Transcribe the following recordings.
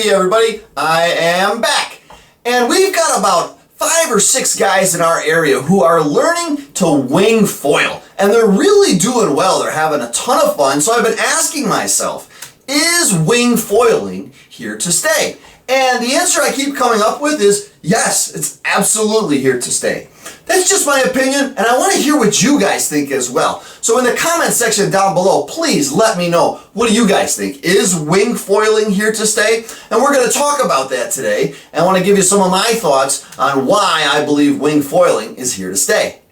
Hey everybody, I am back. And we've got about 5 or 6 guys in our area who are learning to wing foil. And they're really doing well. They're having a ton of fun. So I've been asking myself, is wing foiling here to stay? And the answer I keep coming up with is yes, it's absolutely here to stay. That's just my opinion, and I want to hear what you guys think as well. So in the comment section down below, please let me know, what do you guys think? Is wing foiling here to stay? And we're going to talk about that today, and I want to give you some of my thoughts on why I believe wing foiling is here to stay.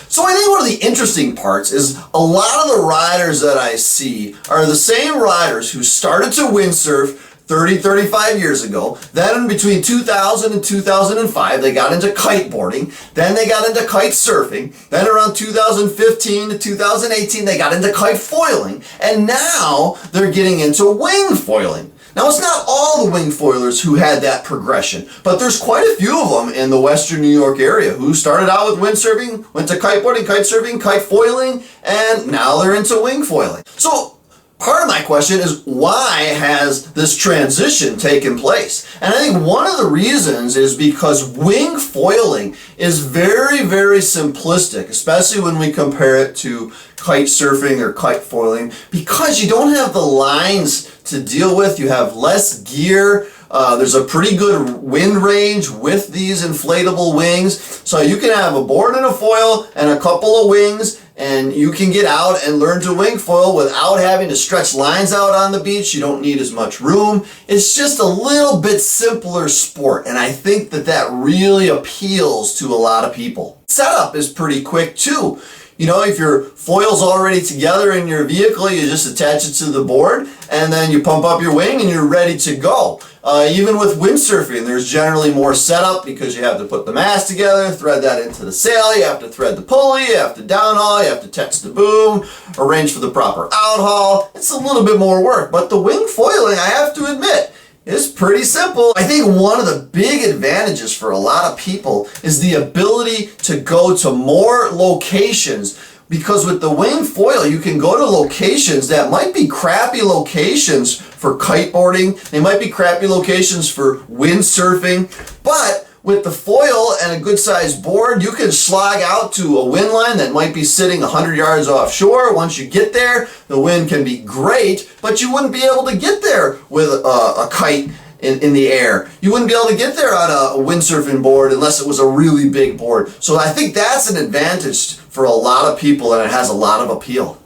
So I think one of the interesting parts is a lot of the riders that I see are the same riders who started to windsurf 35 years ago. Then in between 2000 and 2005, they got into kiteboarding. Then they got into kite surfing. Then around 2015 to 2018, they got into kite foiling. And now they're getting into wing foiling. Now, it's not all the wing foilers who had that progression, but there's quite a few of them in the Western New York area who started out with windsurfing, went to kiteboarding, kite surfing, kite foiling, and now they're into wing foiling. So part of my question is, why has this transition taken place? And I think one of the reasons is because wing foiling is very, very simplistic, especially when we compare it to kite surfing or kite foiling, because you don't have the lines to deal with, you have less gear. There's a pretty good wind range with these inflatable wings. So you can have a board and a foil and a couple of wings, and you can get out and learn to wing foil without having to stretch lines out on the beach. You don't need as much room. It's just a little bit simpler sport, and I think that that really appeals to a lot of people. Setup is pretty quick too. You know, if your foil's already together in your vehicle, you just attach it to the board and then you pump up your wing and you're ready to go. Even with windsurfing, there's generally more setup because you have to put the mast together, thread that into the sail, you have to thread the pulley, you have to downhaul, you have to tense the boom, arrange for the proper outhaul. It's a little bit more work, but the wing foiling, I have to admit, it's pretty simple. I think one of the big advantages for a lot of people is the ability to go to more locations, because with the wing foil you can go to locations that might be crappy locations for kiteboarding, they might be crappy locations for windsurfing, but with the foil and a good sized board, you can slog out to a wind line that might be sitting 100 yards offshore. Once you get there, the wind can be great, but you wouldn't be able to get there with a kite in the air. You wouldn't be able to get there on a windsurfing board unless it was a really big board. So I think that's an advantage for a lot of people, and it has a lot of appeal.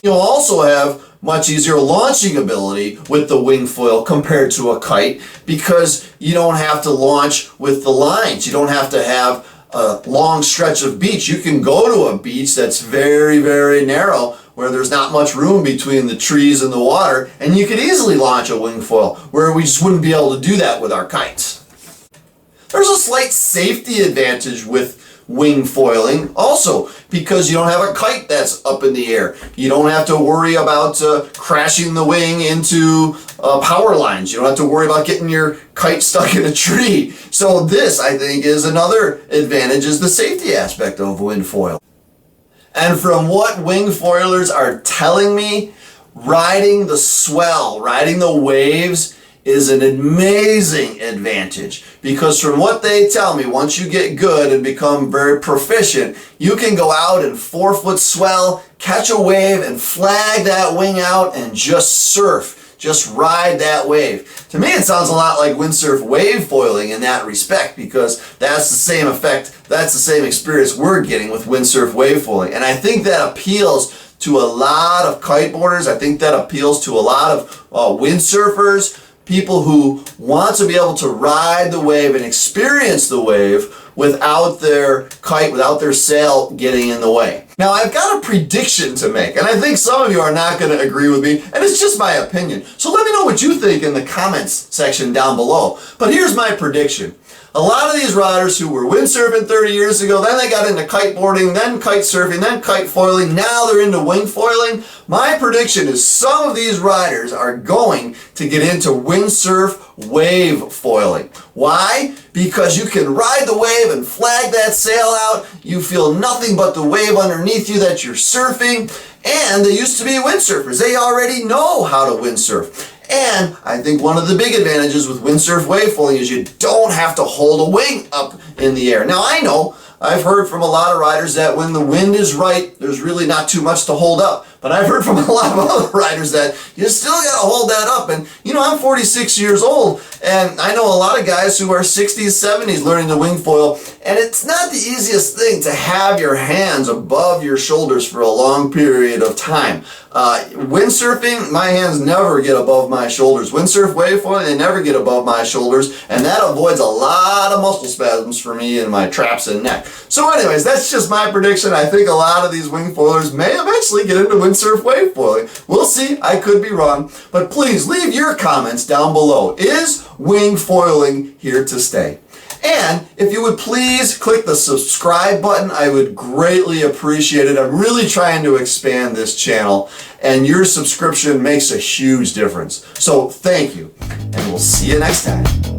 You'll also have much easier launching ability with the wing foil compared to a kite, because you don't have to launch with the lines. You don't have to have a long stretch of beach. You can go to a beach that's very, very narrow where there's not much room between the trees and the water, and you could easily launch a wing foil, where we just wouldn't be able to do that with our kites. There's a slight safety advantage with wing foiling also, because you don't have a kite that's up in the air. You don't have to worry about crashing the wing into power lines. You don't have to worry about getting your kite stuck in a tree. So this, I think, is another advantage, is the safety aspect of wing foil. And from what wing foilers are telling me, riding the swell, riding the waves is an amazing advantage, because from what they tell me, once you get good and become very proficient, you can go out in 4-foot swell, catch a wave and flag that wing out and just surf. Just ride that wave. To me, it sounds a lot like windsurf wave foiling in that respect, because that's the same effect, that's the same experience we're getting with windsurf wave foiling. And I think that appeals to a lot of kiteboarders. I think that appeals to a lot of windsurfers, people who want to be able to ride the wave and experience the wave without their kite, without their sail getting in the way. Now, I've got a prediction to make, and I think some of you are not going to agree with me, and it's just my opinion. So let me know what you think in the comments section down below. But here's my prediction. A lot of these riders who were windsurfing 30 years ago, then they got into kiteboarding, then kite surfing, then kite foiling, now they're into wing foiling. My prediction is some of these riders are going to get into windsurf wave foiling. Why? Because you can ride the wave and flag that sail out. You feel nothing but the wave underneath you that you're surfing. And they used to be windsurfers. They already know how to windsurf. And I think one of the big advantages with windsurf wave foiling is you don't have to hold a wing up in the air. Now I know, I've heard from a lot of riders that when the wind is right, there's really not too much to hold up. But I've heard from a lot of other riders that you still got to hold that up. And you know, I'm 46 years old, and I know a lot of guys who are 60s, 70s learning to wing foil, and it's not the easiest thing to have your hands above your shoulders for a long period of time. Windsurfing, my hands never get above my shoulders. Windsurf wave foiling, they never get above my shoulders, and that avoids a lot of muscle spasms for me in my traps and neck. So anyways, that's just my prediction. I think a lot of these wing foilers may eventually get into windsurf wave foiling. We'll see, I could be wrong, but please leave your comments down below. Is wing foiling here to stay? And if you would please click the subscribe button, I would greatly appreciate it. I'm really trying to expand this channel, and your subscription makes a huge difference. So thank you, and we'll see you next time.